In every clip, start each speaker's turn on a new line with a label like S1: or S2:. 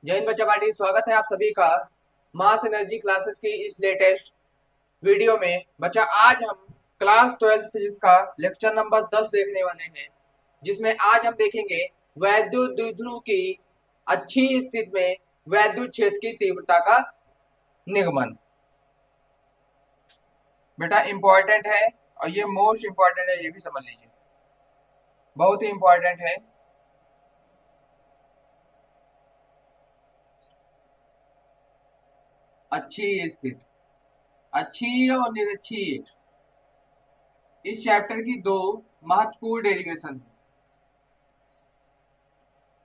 S1: जय हिंद बच्चा पार्टी। स्वागत है आप सभी का मास एनर्जी क्लासेस की इस लेटेस्ट वीडियो में। बच्चा आज हम क्लास 12 फिजिक्स का लेक्चर नंबर 10 देखने वाले हैं, जिसमें आज हम देखेंगे वैद्युत द्विध्रुव की अच्छी स्थिति में वैद्युत क्षेत्र की तीव्रता का निगमन। बेटा इंपॉर्टेंट है और ये मोस्ट इंपॉर्टेंट है, ये भी समझ लीजिए, बहुत ही इंपॉर्टेंट है। अच्छी स्थिति, अच्छी और निरक्षीय, इस चैप्टर की दो महत्वपूर्ण डेरिवेशन है।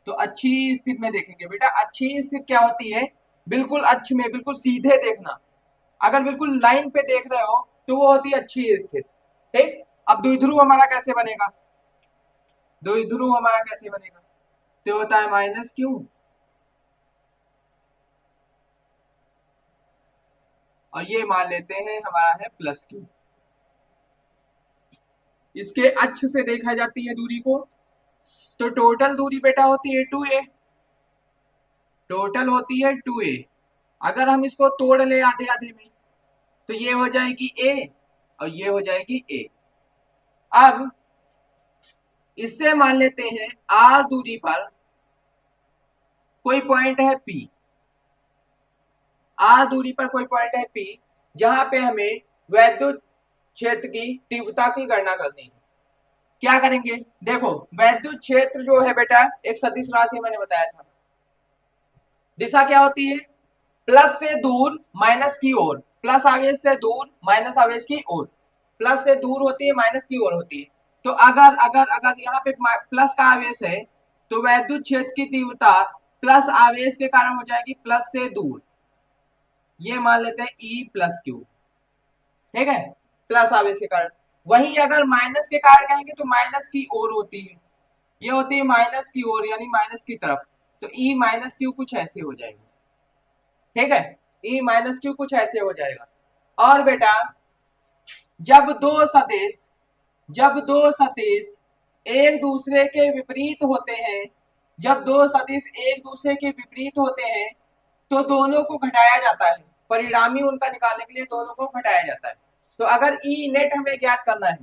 S1: तो अच्छी स्थिति में देखेंगे बेटा, अच्छी स्थिति क्या होती है? बिल्कुल अक्ष में बिल्कुल सीधे देखना। अगर बिल्कुल लाइन पे देख रहे हो तो वो होती है अच्छी स्थिति। ठीक। अब द्विध्रुव हमारा कैसे बनेगा? द्विध्रुव हमारा कैसे बनेगा? तो होता है माइनस क्यू और ये मान लेते हैं हमारा है प्लस क्यू। इसके अक्ष से देखा जाती है दूरी को, तो टोटल दूरी बेटा होती है 2a। टोटल होती है 2a। अगर हम इसको तोड़ ले आधे आधे में तो ये हो जाएगी a और ये हो जाएगी a। अब इससे मान लेते हैं r दूरी पर कोई पॉइंट है p। r दूरी पर कोई पॉइंट है p, जहां पे हमें वैद्युत क्षेत्र की तीव्रता की गणना करनी है। क्या करेंगे? देखो, वैद्युत क्षेत्र जो है बेटा एक सदिश राशि मैंने बताया था। दिशा क्या होती है? प्लस से दूर माइनस की ओर, प्लस आवेश से दूर माइनस आवेश की ओर। प्लस से दूर होती है, माइनस की ओर होती है। तो अगर अगर अगर यहाँ पे प्लस का आवेश है तो वैद्युत क्षेत्र की तीव्रता प्लस आवेश के कारण हो जाएगी प्लस से दूर। ये मान लेते हैं ई प्लस क्यू। ठीक है, प्लस आवेश के कारण। वहीं अगर माइनस के कारण कहेंगे तो माइनस की ओर होती है, ये होती है माइनस की ओर यानी माइनस की तरफ। तो ई माइनस क्यू कुछ ऐसे हो जाएगा। ठीक है, ई माइनस क्यू कुछ ऐसे हो जाएगा। और बेटा जब दो सदिश जब दो सदिश एक दूसरे के विपरीत होते हैं, जब दो सदिश एक दूसरे के विपरीत होते हैं तो दोनों को घटाया जाता है। परिणामी उनका निकालने के लिए दोनों को घटाया जाता है। तो अगर ई नेट हमें ज्ञात करना है,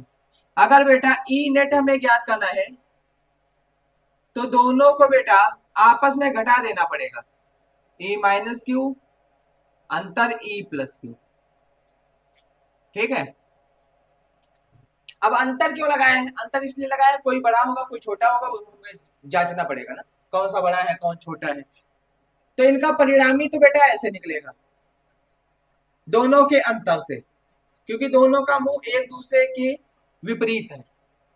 S1: अगर बेटा ई नेट हमें ज्ञात करना है तो दोनों को बेटा आपस में घटा देना पड़ेगा। ई माइनस क्यू अंतर ई प्लस क्यू। ठीक है। अब अंतर क्यों लगाए हैं? अंतर इसलिए लगाया है, कोई बड़ा होगा कोई छोटा होगा, हमें जांचना पड़ेगा ना कौन सा बड़ा है कौन छोटा है। तो इनका परिणामी तो बेटा ऐसे निकलेगा, दोनों के अंतर से, क्योंकि दोनों का मुंह एक दूसरे के विपरीत है,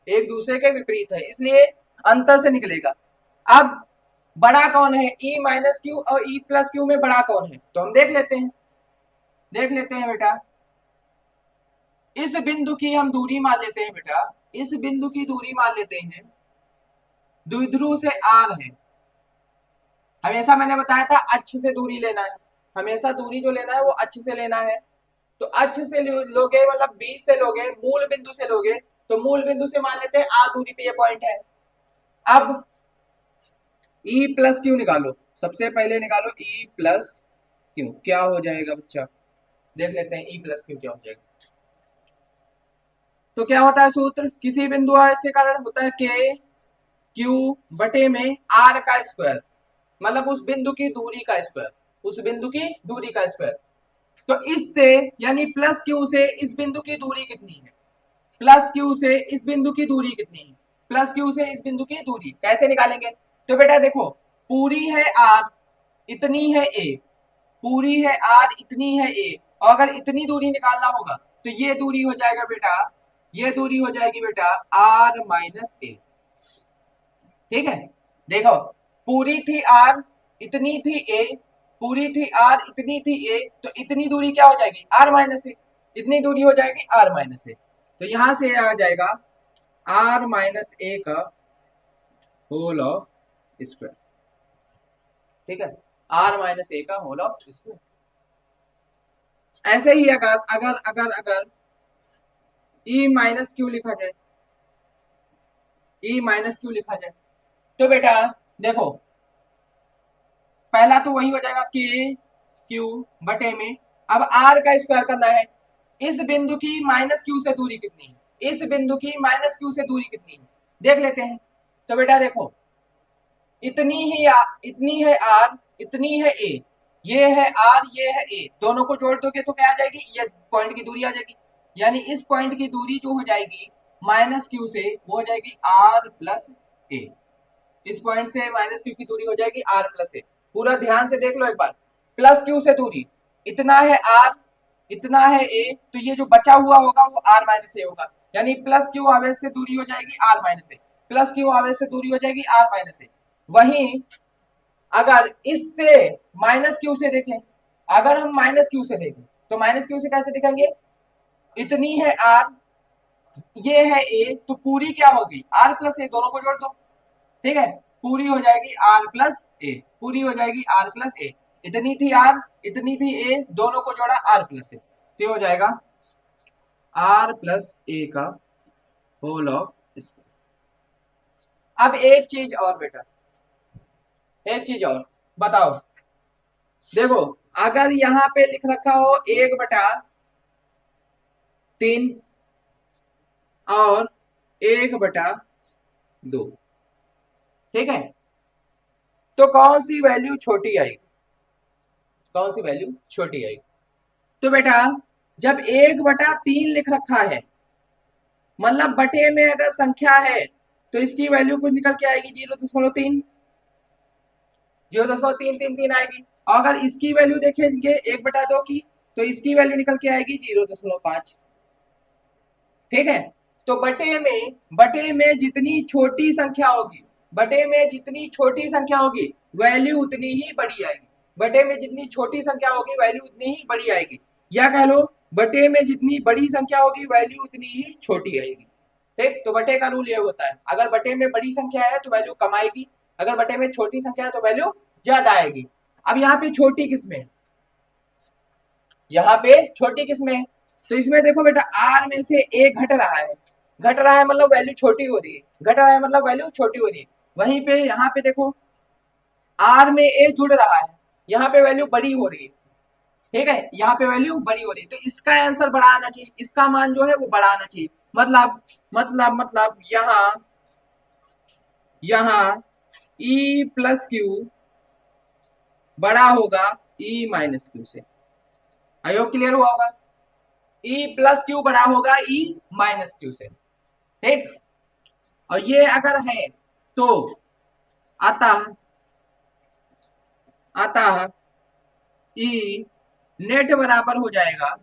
S1: एक दूसरे के विपरीत है, इसलिए अंतर से निकलेगा। अब बड़ा कौन है? ई माइनस क्यू और ई प्लस क्यू में बड़ा कौन है? तो हम देख लेते हैं बेटा। इस बिंदु की हम दूरी मान लेते हैं बेटा, इस बिंदु की दूरी मान लेते हैं द्विध्रुव से आर है। हमेशा मैंने बताया था अक्ष से दूरी लेना है, हमेशा दूरी जो लेना है वो अक्ष से लेना है। तो अक्ष से लोगे मतलब 20 से लोगे, मूल बिंदु से लोगे, तो मूल बिंदु से मान लेते हैं आर दूरी पे ये पॉइंट है। अब ई प्लस क्यू निकालो, सबसे पहले निकालो ई प्लस क्यू। क्या हो जाएगा बच्चा? देख लेते हैं ई प्लस क्यू क्या हो जाएगा। तो क्या होता है सूत्र? किसी बिंदु आवेश के कारण होता है के क्यू बटे में आर का स्क्वायर, मतलब उस बिंदु की दूरी का स्क्वायर, उस बिंदु की दूरी का स्क्वायर। तो इससे यानी प्लस क्यू से इस बिंदु की दूरी कितनी है? प्लस क्यू से इस बिंदु की दूरी कितनी है? प्लस क्यू से इस बिंदु की दूरी कैसे निकालेंगे? तो बेटा देखो, पूरी है आर, इतनी है ए, पूरी है आर, इतनी है ए, और अगर इतनी दूरी निकालना होगा तो ये दूरी हो जाएगा बेटा, ये दूरी हो जाएगी बेटा आर माइनस ए। ठीक है, देखो, पूरी थी आर, इतनी थी ए, पूरी थी आर, इतनी थी ए, तो इतनी दूरी क्या हो जाएगी? आर माइनस ए। इतनी दूरी हो जाएगी आर माइनस ए। तो यहां से आ जाएगा आर माइनस ए का होल ऑफ स्क्वायर। ठीक है, आर माइनस ए का होल ऑफ स्क्वायर। ऐसे ही अगर अगर अगर अगर ई माइनस क्यू लिखा जाए, ई माइनस क्यू लिखा जाए तो बेटा देखो, पहला तो वही हो जाएगा के क्यू बटे में, अब आर का स्क्वायर करना है। इस बिंदु की माइनस क्यू से दूरी कितनी है, इस बिंदु की माइनस क्यू से दूरी कितनी है देख लेते हैं। तो बेटा देखो इतनी है आर, इतनी है ए, ये है आर, ये है ए, दोनों को जोड़ दोगे तो क्या आ जाएगी, ये पॉइंट की दूरी आ जाएगी। यानी इस पॉइंट की दूरी जो हो जाएगी माइनस क्यू से, वो हो जाएगी आर प्लस ए। इस पॉइंट से माइनस क्यू की दूरी हो जाएगी आर प्लस ए। पूरा ध्यान से देख लो एक बार, प्लस क्यू से दूरी इतना है आर, इतना है ए, तो ये जो बचा हुआ होगा वो आर माइनस ए होगा। यानी प्लस क्यू आवेश से दूरी हो जाएगी r minus a, plus q आवेश से दूरी हो जाएगी आर माइनस ए। वहीं अगर इससे माइनस क्यू से देखें, अगर हम माइनस क्यू से देखें तो माइनस क्यू से कैसे दिखाएंगे, इतनी है आर, ये है ए, तो पूरी क्या होगी आर प्लस ए, दोनों को जोड़ दो, ठीक है, पूरी हो जाएगी आर प्लस ए, पूरी हो जाएगी आर प्लस ए। इतनी थी आर, इतनी थी ए, दोनों को जोड़ा आर प्लस ए, तो हो जाएगा आर प्लस ए का होल ऑफ स्क्वायर। अब एक चीज और बेटा, एक चीज और बताओ, देखो अगर यहां पे लिख रखा हो 1/3 और 1/2, ठीक है, तो कौन सी वैल्यू छोटी आएगी, कौन सी वैल्यू छोटी आएगी। तो बेटा जब 1/3 लिख रखा है, मतलब बटे में अगर संख्या है तो इसकी वैल्यू कुछ निकल के आएगी 0.3, 0.333 आएगी। और अगर इसकी वैल्यू देखेंगे 1/2 की, तो इसकी वैल्यू निकल के आएगी 0.5, ठीक है। तो बटे में जितनी छोटी संख्या होगी, बटे में जितनी छोटी संख्या होगी वैल्यू उतनी ही बड़ी आएगी, बटे में जितनी छोटी संख्या होगी वैल्यू उतनी ही बड़ी आएगी, या कह लो बटे में जितनी बड़ी संख्या होगी वैल्यू उतनी ही छोटी आएगी, ठीक। तो बटे का रूल ये होता है, अगर बटे में बड़ी संख्या है तो वैल्यू कम आएगी, अगर बटे में छोटी संख्या है तो वैल्यू ज्यादा आएगी। अब यहाँ पे छोटी किसमें, यहाँ पे छोटी किसमें, तो इसमें देखो बेटा आर में से ए घट रहा है, घट रहा है मतलब वैल्यू छोटी हो रही है, घट रहा है मतलब वैल्यू छोटी हो रही है। वहीं पे यहाँ पे देखो आर में ए जुड़ रहा है, यहाँ पे वैल्यू बड़ी हो रही है, ठीक है, यहाँ पे वैल्यू बड़ी हो रही है, तो इसका आंसर बड़ा आना चाहिए, इसका मान जो है वो बड़ा आना चाहिए। मतलब यहाँ ई प्लस क्यू बड़ा होगा ई माइनस क्यू से, आई होप क्लियर हुआ होगा। ई प्लस क्यू बड़ा होगा ई माइनस क्यू से, ठीक। और ये अगर है तो अतः ई नेट बराबर हो जाएगा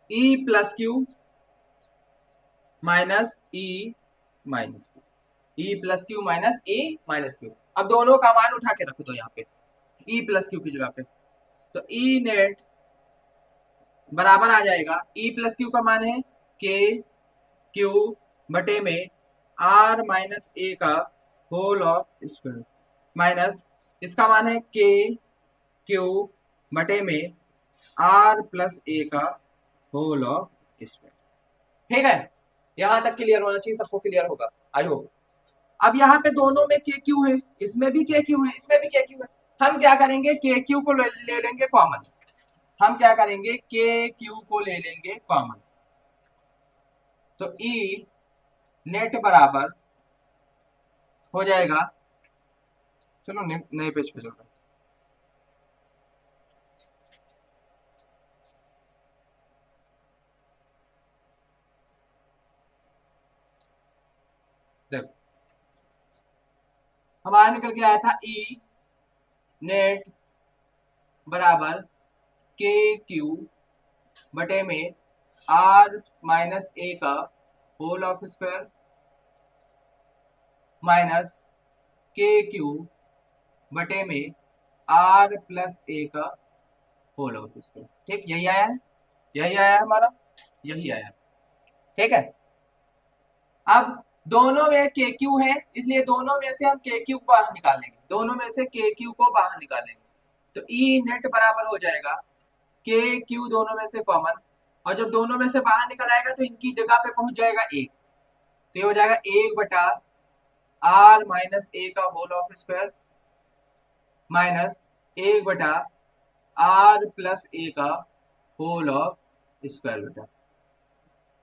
S1: E plus Q minus E minus Q, E plus Q minus E minus Q. अब दोनों का मान उठा के रखो तो यहाँ पे ई प्लस क्यू की जगह पे, तो ई नेट बराबर आ जाएगा, ई प्लस क्यू का मान है के क्यू बटे में आर माइनस ए का होल ऑफ स्क्वायर, माइनस इसका मान है के क्यू बटे में आर प्लस ए का होल ऑफ स्क्वायर, ठीक है। यहां तक क्लियर होना चाहिए, सबको क्लियर होगा आई होप। अब यहाँ पे दोनों में के क्यू है, इसमें भी के क्यू है, इसमें भी के क्यू है, हम क्या करेंगे के क्यू को ले लेंगे कॉमन, हम क्या करेंगे के क्यू को ले लेंगे कॉमन, तो ई नेट बराबर हो जाएगा, चलो नए पेज पे चलते हैं, देखो हमारा निकल के आया था ई नेट बराबर के क्यू बटे में आर माइनस ए का होल ऑफ स्क्वायर माइनस के क्यू बटे में आर प्लस ए का होल ऑफ स्क्वायर, ठीक। यही आया है, यही आया है हमारा, यही आया, ठीक है। अब दोनों में के क्यू है, इसलिए दोनों में से हम के क्यू को बाहर निकालेंगे, दोनों में से के क्यू को बाहर निकालेंगे, तो ई नेट बराबर हो जाएगा के क्यू दोनों में से कॉमन, और जब दोनों में से बाहर निकल आएगा तो इनकी जगह पे पहुंच जाएगा एक, तो ये हो जाएगा 1/r माइनस ए का whole of square minus 1/r+a का होल ऑफ स्क्वायर बेटा।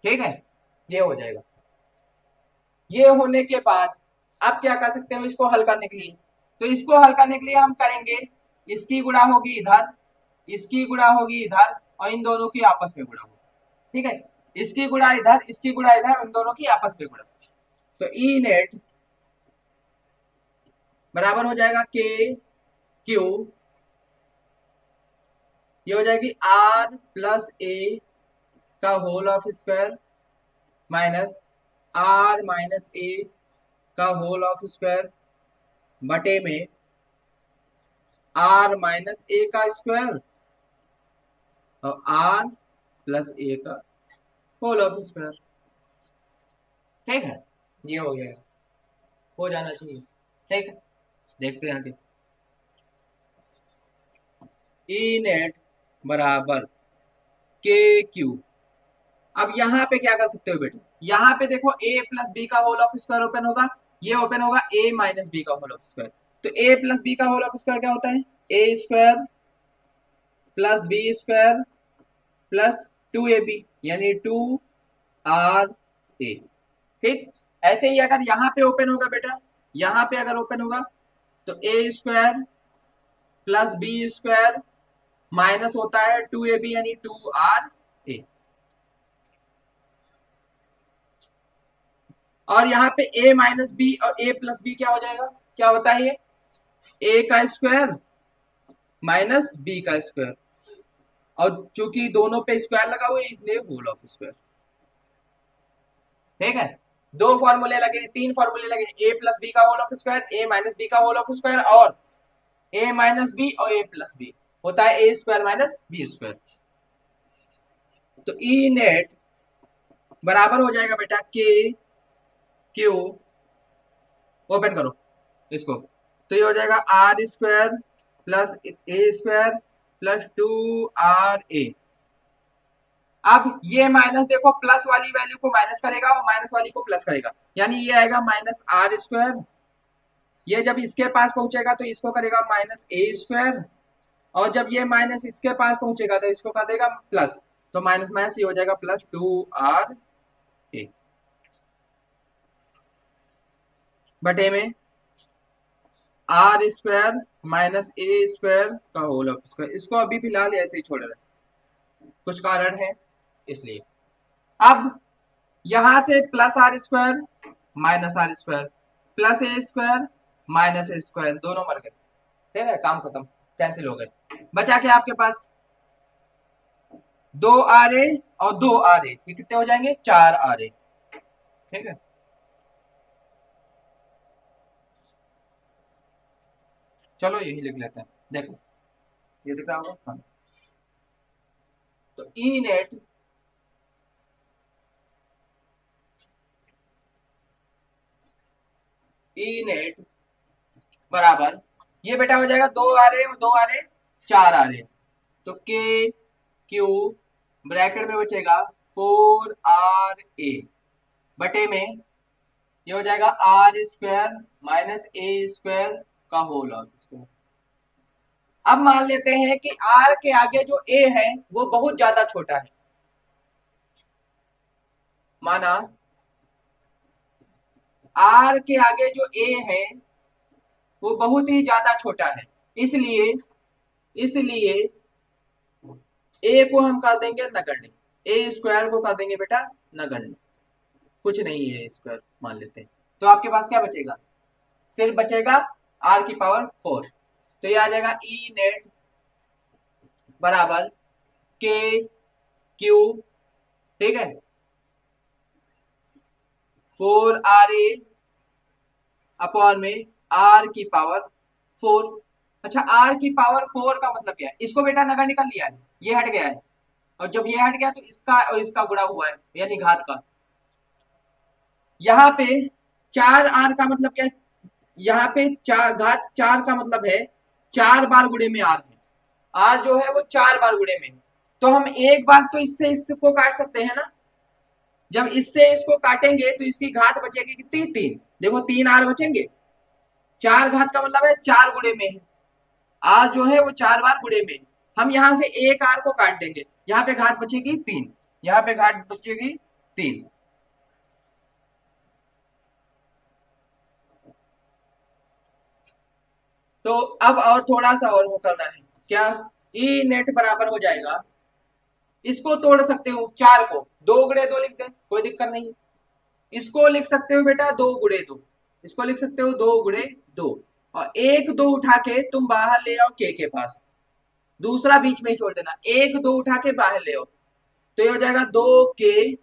S1: ठीक है, ये हो जाएगा। ये होने के बाद आप क्या कर सकते हो इसको हल करने के लिए? तो इसको हल करने के लिए हम करेंगे, इसकी गुणा होगी इधर, इसकी गुणा होगी इधर, और इन दोनों की आपस में गुणा होगी। ठीक है, इसकी गुणा इधर, इसकी गुणा इधर, इन दोनों की आपस में गुणा। तो ई नेट बराबर हो जाएगा के क्यू, ये हो जाएगी r+a का whole of square minus r-a का होल ऑफ स्क्वायर बटे में r-a का स्क्वायर और r+a का होल ऑफ स्क्वायर। ठीक है, ये हो गया, हो जाना चाहिए। ठीक है, देखते हैं आगे। ई नेट बराबर के क्यू। अब यहाँ पे क्या कर सकते हो बेटे, यहाँ पे देखो a+b का होल ऑफ स्क्वायर ओपन होगा, ये ओपन होगा a-b का होल ऑफ स्क्वायर। तो a+b का होल ऑफ स्क्वायर क्या होता है? a² + b² + 2ab यानी 2ra। ठीक, ऐसे ही अगर यहाँ पे ओपन होगा बेटा, यहाँ पे अगर ओपन होगा तो a² + b² माइनस होता है 2ab यानी 2ra। और यहाँ पे a-b और a+b क्या हो जाएगा, क्या होता है ये? a का स्क्वायर माइनस b का स्क्वायर, और चूंकि दोनों पे स्क्वायर लगा हुआ है इसलिए होल ऑफ स्क्वायर। ठीक है, दो फॉर्मूले लगे, तीन फॉर्मूले लगे, a+b का होल ऑफ स्क्वायर, a-b का होल ऑफ स्क्वायर, और a-b और a+b होता है a² - b²। तो ई नेट बराबर हो जाएगा बेटा के क्यू, ओपन करो इसको, तो ये हो जाएगा r² + a² + 2ra। अब ये माइनस देखो, प्लस वाली वैल्यू को माइनस करेगा और माइनस वाली को प्लस करेगा, यानी ये आएगा -r²। ये जब इसके पास पहुंचेगा तो इसको करेगा -a², और जब ये माइनस इसके पास पहुंचेगा तो इसको कर देगा प्लस, तो माइनस माइनस ये हो जाएगा +2ra बटे में r² - a² का होल ऑफ स्क्वायर। इसको अभी फिलहाल ऐसे ही छोड़ रहे हैं, कुछ कारण है इसलिए। अब यहां से +r² -r² +a² दोनों मर गए। ठीक है, काम खत्म, कैंसिल हो गए। बचा क्या आपके पास? 2ra और 2ra, ये कितने हो जाएंगे? 4ra। ठीक है, चलो यही लिख लेते हैं। देखो ये दिख रहा होगा, हाँ। तो ई नेट बराबर, ये बेटा हो जाएगा 2ra और 2ra 4ra। तो के क्यू ब्रैकेट में बचेगा 4ra बटे में ये हो जाएगा r² - a² का होल ऑफ स्क्वायर। अब मान लेते हैं कि r के आगे जो a है वो बहुत ज्यादा छोटा है, माना r के आगे जो a है वो बहुत ही ज्यादा छोटा है, इसलिए इसलिए a को हम कर देंगे नगण्य, a² को कर देंगे बेटा नगण्य, कुछ नहीं है स्क्वायर मान लेते हैं। तो आपके पास क्या बचेगा? सिर्फ बचेगा r⁴। तो ये आ जाएगा ई नेट बराबर के क्यू, ठीक है, 4ra अपॉन में r⁴। अच्छा, r⁴ का मतलब क्या है? इसको बेटा नगर निकल लिया है, ये हट गया है, और जब ये हट गया तो इसका और इसका गुणा हुआ है, यानी घात का। यहाँ पे 4r का मतलब क्या है? यहाँ पे घात 4 का मतलब है 4 बार गुणे में r है, r जो है वो 4 बार गुणे में। तो हम एक बार तो इससे इसको काट सकते हैं ना, जब इससे इसको काटेंगे तो इसकी घात बचेगी कितनी? 3। देखो 3 r बचेंगे, 4 घात का मतलब है 4 गुणे में है, आर जो है वो 4 बार गुणे में, हम यहां से एक आर को काट देंगे, यहाँ पे घात बचेगी 3, यहाँ पे घात बचेगी 3। तो अब और थोड़ा सा और वो करना है क्या, ई नेट बराबर हो जाएगा, इसको तोड़ सकते हो 4 को, 2 गुणे 2 लिख दे, कोई दिक्कत नहीं। इसको लिख सकते हो बेटा 2 गुणे 2, इसको लिख सकते हो 2 गुणे 2, और 1 2 उठा के तुम बाहर ले आओ के पास, दूसरा बीच में ही छोड़ देना, 1 2 उठा के बाहर ले आओ, तो ये हो जाएगा 2 के,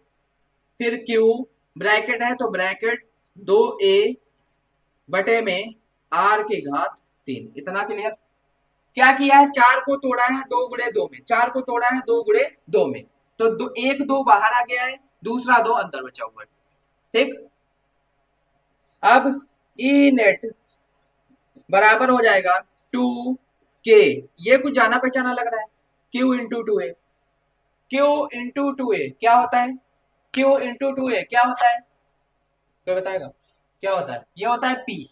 S1: फिर क्यू, ब्रैकेट है तो ब्रैकेट 2 a बटे में आर की घात 3, इतना क्लियर। क्या किया है, 4 को तोड़ा है 2 गुणे 2 में, 4 को तोड़ा है 2 गुणे 2 में, तो 1 2 बाहर आ गया है, दूसरा 2 अंदर बचा हुआ है, ठीक। अब ई नेट बराबर हो जाएगा 2 के, ये कुछ जाना पहचाना लग रहा है, क्यू इंटू 2 ए, क्यू इंटू 2 ए क्या होता है, क्यू इंटू 2 ए क्या होता है, कोई बताएगा क्या होता है, ये होता है पी,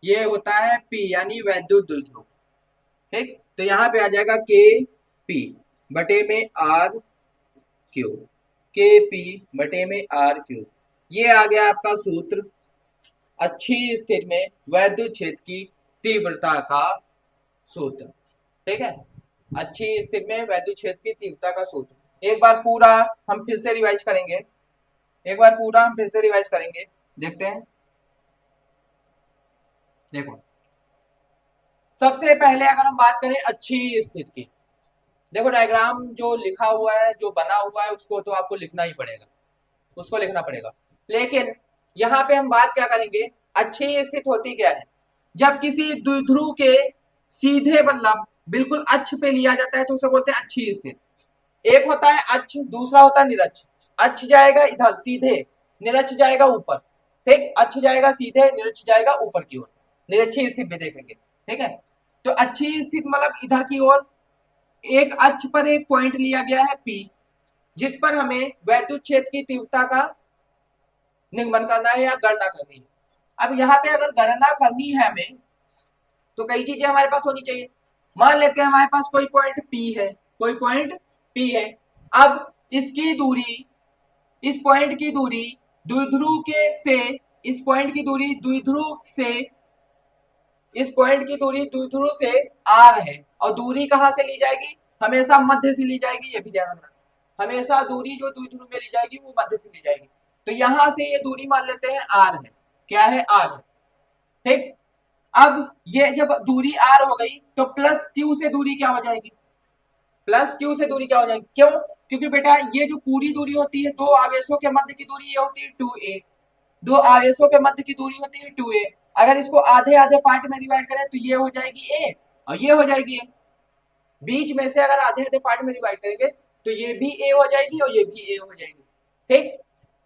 S1: ये होता है पी यानी वैद्युत द्विध्रुव, ठीक। तो यहाँ पे आ जाएगा के पी बटे में आर क्यू, के पी बटे में आर क्यू, ये आ गया आपका सूत्र अच्छी स्थिति में वैद्युत क्षेत्र की तीव्रता का सूत्र, ठीक है। अच्छी स्थिति में वैद्युत क्षेत्र की तीव्रता का सूत्र एक बार पूरा हम फिर से रिवाइज करेंगे, एक बार पूरा हम फिर से रिवाइज करेंगे, देखते हैं। देखो सबसे पहले अगर हम बात करें अच्छी स्थिति की, देखो डायग्राम जो लिखा हुआ है जो बना हुआ है उसको तो आपको लिखना ही पड़ेगा, उसको लिखना पड़ेगा, लेकिन यहाँ पे हम बात क्या करेंगे, अच्छी स्थिति होती क्या है, जब किसी द्विध्रुव के सीधे बल्लभ बिल्कुल अक्ष पे लिया जाता है तो उसे बोलते हैं अच्छी स्थिति। एक होता है अक्ष, दूसरा होता है निरक्ष, अक्ष जाएगा इधर सीधे, निरक्ष जाएगा ऊपर, ठीक, अक्ष जाएगा सीधे, निरक्ष जाएगा ऊपर की ओर, निरक्षीय स्थिति में देखेंगे, ठीक है। तो अच्छी स्थिति मतलब इधर की ओर एक अक्ष पर एक पॉइंट लिया गया है P, जिस पर हमें वैद्युत क्षेत्र की तीव्रता का निगमन करना है या गणना करनी है। अब यहाँ पे अगर गणना करनी है हमें तो कई चीजें हमारे पास होनी चाहिए, मान लेते हैं हमारे पास कोई पॉइंट P है, कोई पॉइंट P है, अब इसकी दूरी, इस पॉइंट की दूरी द्विध्रुव के से, इस पॉइंट की दूरी द्विध्रुव से, इस पॉइंट की दूरी द्विध्रुव से r है, और दूरी कहां से ली जाएगी, हमेशा मध्य से ली जाएगी, ये भी ध्यान रखना, हमेशा दूरी जो द्विध्रुव में ली जाएगी वो मध्य से ली जाएगी, तो यहां से ये दूरी मान लेते हैं r है, क्या है r है, ठीक। अब ये जब दूरी r हो गई तो प्लस q से दूरी क्या हो जाएगी, प्लस q से दूरी क्या हो जाएगी, क्यों, क्योंकि बेटा ये जो पूरी दूरी होती है दो आवेशों के मध्य की दूरी ये होती है 2a, दो आवेशों के मध्य की दूरी होती है 2a, अगर इसको आधे आधे पार्ट में डिवाइड करें तो ये हो जाएगी a और ये हो जाएगी a, बीच में से अगर आधे आधे पार्ट में डिवाइड करेंगे तो ये भी a हो जाएगी और ये भी a हो जाएगी, ठीक।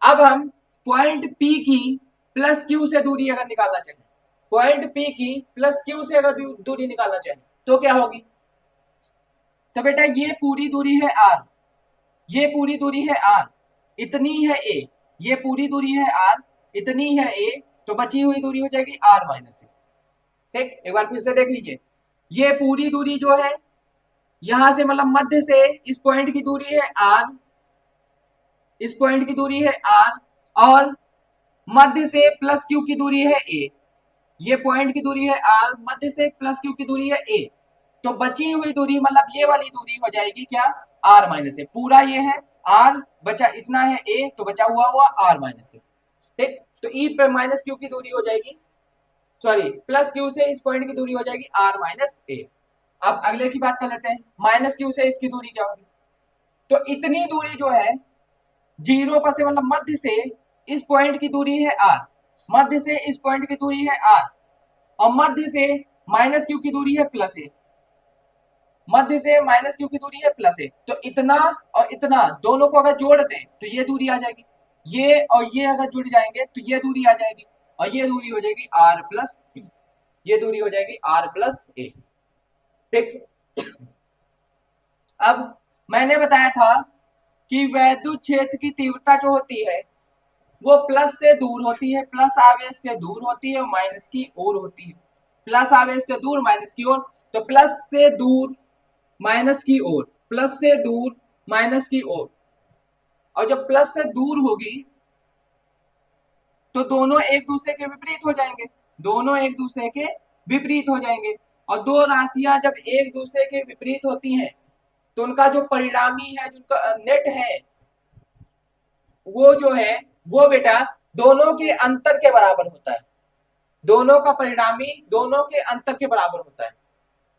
S1: अब हम पॉइंट P की प्लस Q से दूरी अगर निकालना चाहें, पॉइंट P की प्लस Q से अगर दूरी निकालना चाहें तो क्या होगी, तो बेटा ये पूरी दूरी है r, ये पूरी दूरी है r, इतनी है a, ये पूरी दूरी है r, इतनी है a, तो बची हुई दूरी हो जाएगी r माइनस a, ठीक। एक बार फिर से देख लीजिए, ये पूरी दूरी जो है यहां से मतलब मध्य से इस पॉइंट की दूरी है r, इस पॉइंट की दूरी है r, और मध्य से प्लस q की दूरी है a, ये पॉइंट की दूरी है r, मध्य से प्लस q की दूरी है a, तो बची हुई दूरी मतलब ये वाली दूरी हो जाएगी क्या, r माइनस ए, पूरा ये है r, बचा इतना है a, तो बचा हुआ r माइनस ए, ठीक। तो e पे माइनस q की दूरी हो जाएगी, सॉरी प्लस q से इस पॉइंट की दूरी हो जाएगी r माइनस ए। अब अगले की बात कर लेते हैं, माइनस q से इसकी दूरी क्या होगी, तो इतनी दूरी जो है जीरो पर से मतलब मध्य से इस पॉइंट की दूरी है r, मध्य से इस पॉइंट की दूरी है r, और मध्य से माइनस q की दूरी है प्लस ए, मध्य से माइनस q की दूरी है प्लस ए, तो इतना और इतना दोनों को अगर जोड़ दें तो ये दूरी आ जाएगी, ये और ये अगर जुड़ जाएंगे तो ये दूरी आ जाएगी, और ये दूरी हो जाएगी r प्लस ए, ये दूरी हो जाएगी r प्लस ए, ठीक। अब मैंने बताया था कि वैद्युत क्षेत्र की तीव्रता जो होती है वो प्लस से दूर होती है, प्लस आवेश से दूर होती है और माइनस की ओर होती है, प्लस आवे इससे दूर माइनस की ओर, तो प्लस से दूर माइनस की ओर, प्लस से दूर माइनस की ओर, और जब प्लस से दूर होगी तो दोनों एक दूसरे के विपरीत हो जाएंगे, दोनों एक दूसरे के विपरीत हो जाएंगे। और दो राशियां जब एक दूसरे के विपरीत होती हैं तो उनका जो परिणामी है, जिनका नेट है, वो जो है वो बेटा दोनों के अंतर के बराबर होता है, दोनों का परिणामी दोनों के अंतर के बराबर होता है।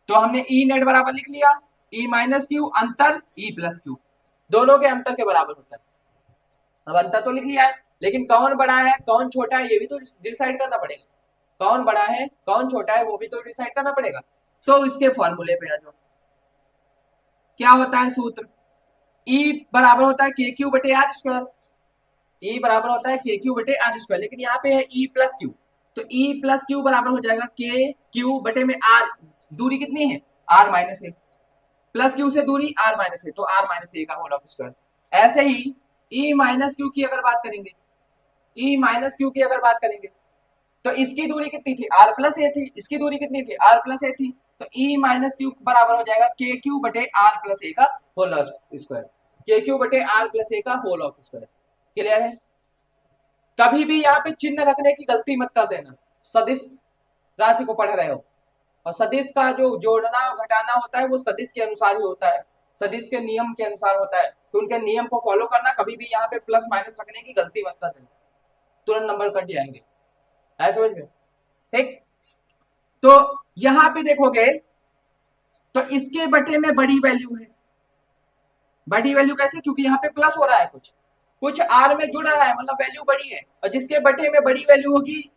S1: तो हमने ई नेट बराबर लिख लिया, ई माइनस क्यू अंतर ई प्लस क्यू, दोनों के अंतर के बराबर होता है। अब अंतर तो लिख लिया है, लेकिन कौन बड़ा है कौन छोटा है ये भी तो डिसाइड करना पड़ेगा, कौन बड़ा है कौन छोटा है वो भी तो डिसाइड करना पड़ेगा। तो इसके फॉर्मूले पे आ जाओ, क्या होता है सूत्र, ई बराबर होता है के क्यू बटे आर स्क्वायर, ई बराबर होता है के क्यू बटे आर स्क्वायर, लेकिन यहाँ पे है ई प्लस क्यू, तो ई प्लस क्यू बराबर हो जाएगा के क्यू बटे में आर, दूरी कितनी है r minus a, plus q से दूरी आर माइनस ए, तो आर माइनस ए का होल ऑफ स्क्वायर। ऐसे ही ई माइनस क्यू की अगर बात करेंगे, ई माइनस क्यू की अगर बात करेंगे तो इसकी दूरी कितनी थी आर प्लस ए थी, इसकी दूरी कितनी थी आर प्लस ए थी, तो ई माइनस क्यू बराबर हो जाएगा के क्यू बटे आर प्लस ए का होल ऑफ स्क्वायर, के क्यू बटे आर प्लस ए का होल ऑफ स्क्वायर। क्लियर है? कभी भी यहाँ पे चिन्ह रखने की गलती मत कर देना, सदिश राशि को पढ़ रहे हो, और सदिश का जो जोड़ना और घटाना होता है वो सदिश के अनुसार ही होता है, सदिश के नियम के अनुसार होता है, तो उनके नियम को फॉलो करना, कभी भी यहाँ पे प्लस माइनस रखने की गलती मत कर देना, तुरंत नंबर कट जाएंगे, ऐसा समझ में? ठीक, तो यहाँ पे देखोगे तो इसके बटे में बड़ी वैल्यू है, बड़ी वैल्यू कैसे, क्योंकि यहाँ पे प्लस हो रहा है, कुछ कुछ आर में जुड़ रहा है, मतलब वैल्यू बड़ी है, और जिसके बटे में बड़ी वैल्यू होगी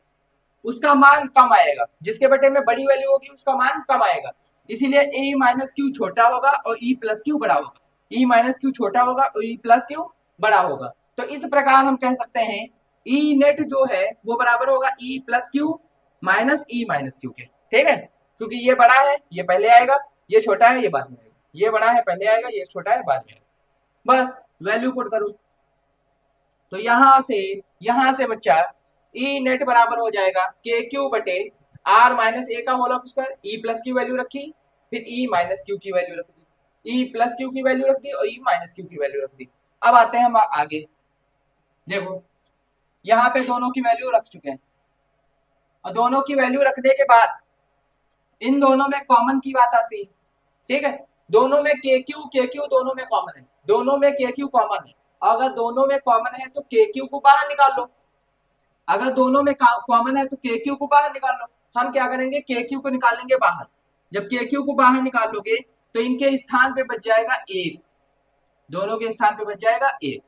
S1: उसका मान कम आएगा, जिसके बटे में बड़ी वैल्यू होगी उसका मान कम आएगा, इसीलिए ए माइनस क्यू छोटा होगा और ई प्लस क्यू बड़ा होगा, ई माइनस क्यू छोटा होगा और ई प्लस क्यू बड़ा होगा। तो इस प्रकार हम कह सकते हैं ई नेट जो है वो बराबर होगा ई plus Q minus E minus Q के, ठीक है, क्योंकि ये बड़ा है ये पहले आएगा, ये छोटा है ये बाद में आएगा, ये बड़ा है पहले आएगा ये छोटा है बाद में आएगा, बस वैल्यू पुट करो, तो यहां से बच्चा ई नेट बराबर हो जाएगा के क्यू बटे आर माइनस ए का whole of square, e plus की वैल्यू रखी, फिर ई माइनस क्यू की वैल्यू रख दी, ई प्लस क्यू की वैल्यू रख दी और ई माइनस क्यू की वैल्यू रख दी। अब आते हैं हम आगे, देखो यहाँ पे दोनों की वैल्यू रख चुके हैं, और दोनों की वैल्यू रखने के बाद इन दोनों में कॉमन की बात आती है, ठीक है, दोनों में के क्यू दोनों में कॉमन है, दोनों में के क्यू कॉमन है, अगर दोनों में कॉमन है तो के क्यू को बाहर निकाल लो, अगर दोनों में कॉमन है तो के क्यू को बाहर निकाल लो, हम क्या करेंगे के क्यू को निकालेंगे बाहर, जब के क्यू को बाहर निकाल लोगे तो इनके स्थान पे बच जाएगा एक, दोनों के स्थान पे बच जाएगा एक,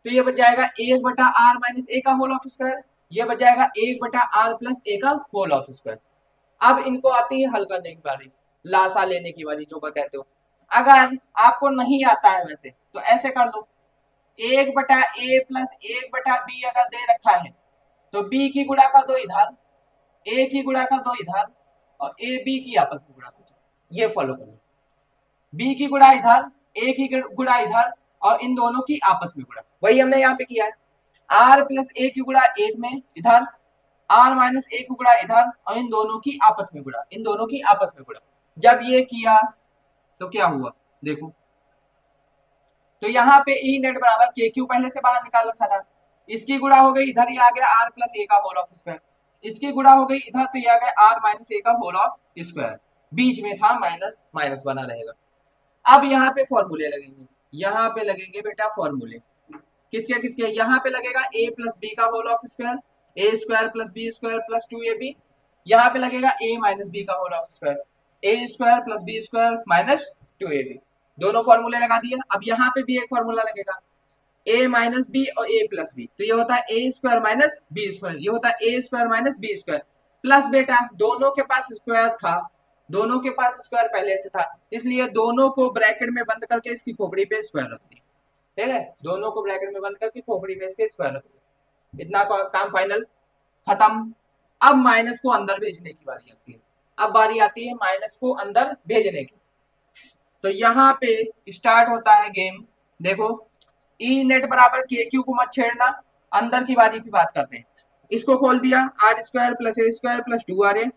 S1: तो ये बच जाएगा एक बटा आर माइनस ए का होल ऑफ स्क्वायर, ये बच जाएगा एक बटा आर प्लस ए का होल ऑफ स्क्वायर। अब इनको आती है हल करने की बारी, लासा लेने की बारी जो कहते हो, अगर आपको नहीं आता है वैसे तो ऐसे कर लो, एक बटा ए प्लस एक बटा बी अगर दे रखा है तो बी की गुणा कर दो इधर, ए की गुणा कर दो इधर, और ए बी की आपस में गुणा कर दो, ये फॉलो कर लो, बी की गुणा इधर ए की गुणा इधर और इन दोनों की आपस में गुणा, वही हमने यहाँ पे किया है, आर प्लस ए की गुणा एक में इधर, आर माइनस ए की गुणा इधर और इन दोनों की आपस में गुणा, इन दोनों की आपस में गुणा, जब ये किया तो क्या हुआ देखो, तो यहाँ पे ई नेट बराबर के क्यू पहले से बाहर निकाल रखा था, इसकी गुणा हो गई इधर, ये आ गया आर प्लस ए का होल ऑफ स्क्वायर, इसकी गुणा हो गई इधर तो ये आ गया आर माइनस ए का होल ऑफ स्क्वायर, बीच में था माइनस माइनस बना रहेगा। अब यहाँ पे फॉर्मूले लगेंगे, यहाँ पे लगेंगे बेटा फॉर्मूले, किसके किसके, यहाँ पे लगेगा ए प्लस बी का whole of square, a square plus b square plus 2ab, यहाँ पे लगेगा ए माइनस बी का whole of square, a square plus b square minus 2ab, दोनों फॉर्मूले लगा दिए। अब यहाँ पे भी एक फॉर्मूला लगेगा a माइनस बी और a प्लस बी, तो ये होता है A square minus B square, ये होता है A square minus B square, plus बेटा दोनों के पास स्क्वायर था, दोनों के पास स्क्वायर पहले से था, इसलिए दोनों को ब्रैकेट में बंद करके इसकी खोपड़ी पे स्क्वायर रख दी, ठीक है, दोनों को ब्रैकेट में बंद करके खोपड़ी पे इसके स्क्वायर रख दी, इतना काम फाइनल खत्म। अब माइनस को अंदर भेजने की बारी आती है, अब बारी आती है माइनस को अंदर भेजने की, तो यहाँ पे स्टार्ट होता है गेम, देखो ई नेट बराबर के क्यू को मत छेड़ना, अंदर की बारी की बात करते हैं, इसको खोल दिया, R square plus A square plus 2 R A.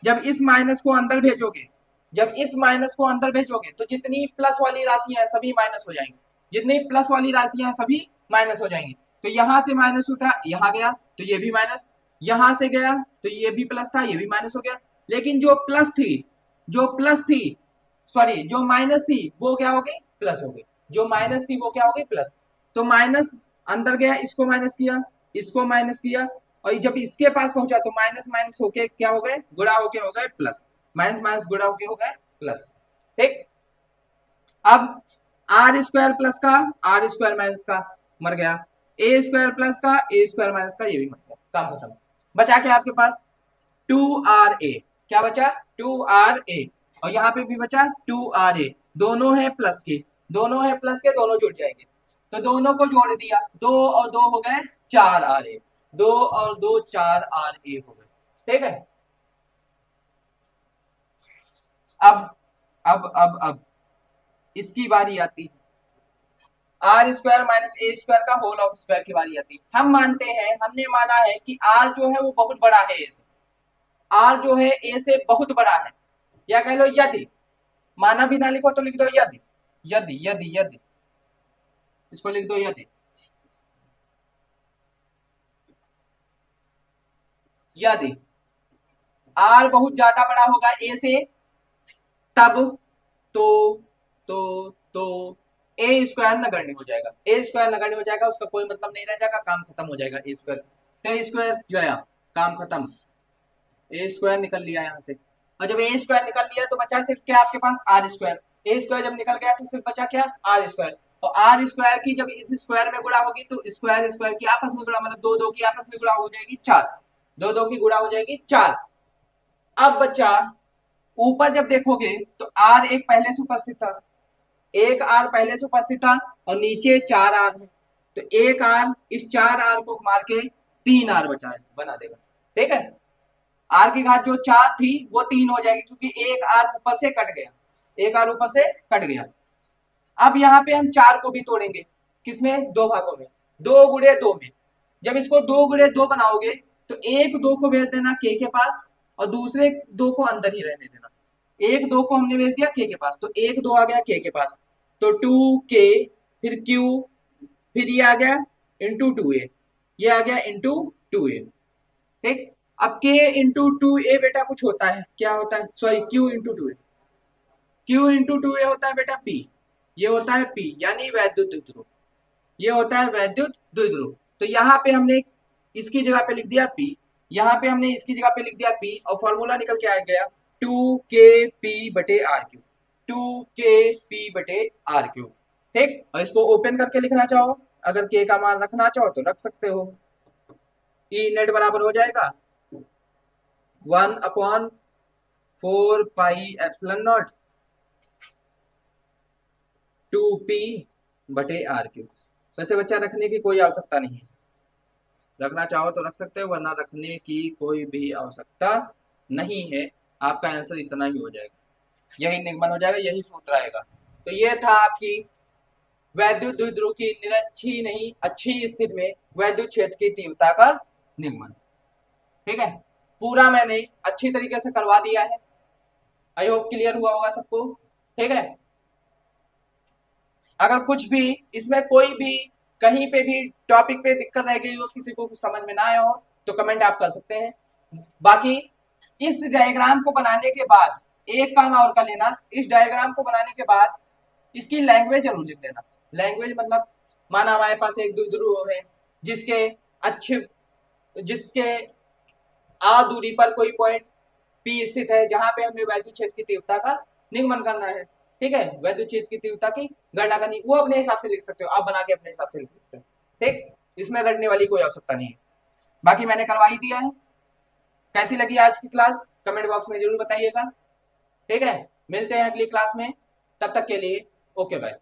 S1: जब इस माइनस को अंदर भेजोगे, जब इस माइनस को अंदर भेजोगे तो जितनी प्लस वाली राशियां हैं सभी माइनस हो जाएंगी, जितनी प्लस वाली राशियां हैं सभी माइनस हो जाएंगी। तो यहां से माइनस उठा, यहां गया तो ये भी माइनस, यहां से गया तो ये भी प्लस था, ये भी माइनस हो गया। लेकिन जो प्लस थी, जो प्लस थी, सॉरी जो माइनस थी वो क्या हो गई, प्लस हो गई। जो माइनस थी वो क्या हो गई, प्लस। तो माइनस अंदर गया, इसको माइनस किया, इसको माइनस किया, और जब इसके पास पहुंचा तो माइनस माइनस होके क्या हो गए, गुणा होके हो गए प्लस, माइनस माइनस गुणा होके हो गए प्लस। ठीक, अब आर स्क्वायर प्लस का आर स्क्वायर माइनस का मर गया, ए स्क्वायर प्लस का ए स्क्वायर माइनस का ये भी मर गया, काम खत्म। बचा क्या आपके पास, 2 आर ए। क्या बचा, 2 आर ए, और यहाँ पे भी बचा 2 आर ए। दोनों है प्लस के, दोनों है प्लस के, दोनों जुड़ जाएंगे। तो दोनों को जोड़ दिया, 2 और 2 हो गए 4 आर ए, 2 और 2 4 आर ए हो गए। ठीक है, अब इसकी बारी आती है, r square minus a square का होल ऑफ स्क्वायर की बारी आती है। हम मानते हैं, हमने माना है कि आर जो है वो बहुत बड़ा है ए से, आर जो है ए से बहुत बड़ा है, या कह लो यदि, माना भी ना लिखो तो लिख दो यदि, यदि यदि यदि, इसको लिख दो यदि, यदि आर बहुत ज्यादा बड़ा होगा ए से, तब तो तो तो ए स्क्वायर नगण्य हो जाएगा, ए स्क्वायर नगण्य हो जाएगा, उसका कोई मतलब नहीं रह जाएगा, काम खत्म हो जाएगा ए स्क्वायर। तो ए स्क्वायर गया, काम खत्म, ए स्क्वायर निकल लिया यहाँ से। और जब ए स्क्वायर निकल लिया तो बचा सिर्फ क्या आपके पास, आर स्क्वायर। ए स्क्वायर जब निकल गया तो सिर्फ बचा क्या, आर स्क्वायर। और आर स्क्वायर की जब इस स्क्वायर में गुणा होगी तो स्क्वायर स्क्वायर की आपस में गुणा, मतलब 2 2 की आपस में गुणा हो जाएगी 4, 2 2 की गुणा हो जाएगी 4। अब बचा, ऊपर जब देखोगे तो आर एक पहले से उपस्थित था, एक आर पहले से उपस्थित था, और नीचे 4 आर है। तो एक आर इस 4 आर को मार के 3 आर बचा है, बना देगा। ठीक है, आर की घात जो 4 थी वो 3 हो जाएगी, क्योंकि एक आर ऊपर से कट गया, एक आर ऊपर से कट गया। अब यहाँ पे हम 4 को भी तोड़ेंगे, किसमें, 2 भागों में, 2 गुणे 2 में। जब इसको 2 गुणे 2 बनाओगे तो एक 2 को भेज देना के पास, और दूसरे 2 को अंदर ही रहने देना। एक 2 को हमने भेज दिया के पास, तो एक 2 आ गया के पास, तो 2 के, फिर क्यू, फिर ये आ गया इंटू 2 ए, ये आ गया इंटू 2 ए। ठीक, अब के इंटू 2 ए बेटा कुछ होता है, क्या होता है, सॉरी क्यू इंटू 2 ए, क्यू इंटू 2 ए होता है बेटा पी, ये होता है पी, यानी वैद्युत द्विध्रुव, ये होता है वैद्युत द्विध्रुव। तो यहाँ पे हमने इसकी जगह पे लिख दिया पी, यहाँ पे हमने इसकी जगह पे लिख दिया पी, और फॉर्मूला निकल के आ गया 2 के पी बटे आर क्यू, 2 के पी बटे आर क्यू। ठीक, और इसको ओपन करके लिखना चाहो, अगर के का मान रखना चाहो तो रख सकते हो। ई नेट बराबर हो जाएगा 1/4 पाई एप्सिलॉन नॉट 2p/r3। वैसे बच्चा रखने की कोई आवश्यकता नहीं है, रखना चाहो तो रख सकते हो, वरना रखने की कोई भी आवश्यकता नहीं है। आपका आंसर इतना ही हो जाएगा, यही निगमन हो जाएगा, यही सूत्र आएगा। तो ये था आपकी वैद्युत द्विध्रुव की निरच्छी नहीं अच्छी स्थिति में वैद्युत क्षेत्र की तीव्रता का निगमन। ठीक है, पूरा मैंने अच्छी तरीके से करवा दिया है, आई होप क्लियर हुआ होगा सबको। ठीक है, अगर कुछ भी इसमें कोई भी कहीं पे भी टॉपिक पे दिक्कत रह गई हो, किसी को कुछ समझ में ना आया हो, तो कमेंट आप कर सकते हैं। बाकी इस डायग्राम को बनाने के बाद एक काम और कर लेना, इस डायग्राम को बनाने के बाद इसकी लैंग्वेज जरूर लिख देना। लैंग्वेज मतलब, माना हमारे पास एक द्विध्रुव है जिसके अच्छे, जिसके आ दूरी पर कोई पॉइंट पी स्थित है, जहां पे हमें वैद्युत क्षेत्र की तीव्रता का निगमन करना है। ठीक है, वैद्युत क्षेत्र की तीव्रता की गणना करनी, वो अपने हिसाब से लिख सकते हो, आप बना के अपने हिसाब से लिख सकते हो। ठीक, इसमें रटने वाली कोई आवश्यकता नहीं है। बाकी मैंने करवा ही दिया है। कैसी लगी आज की क्लास कमेंट बॉक्स में जरूर बताइएगा। ठीक है, मिलते हैं अगली क्लास में, तब तक के लिए ओके बाय।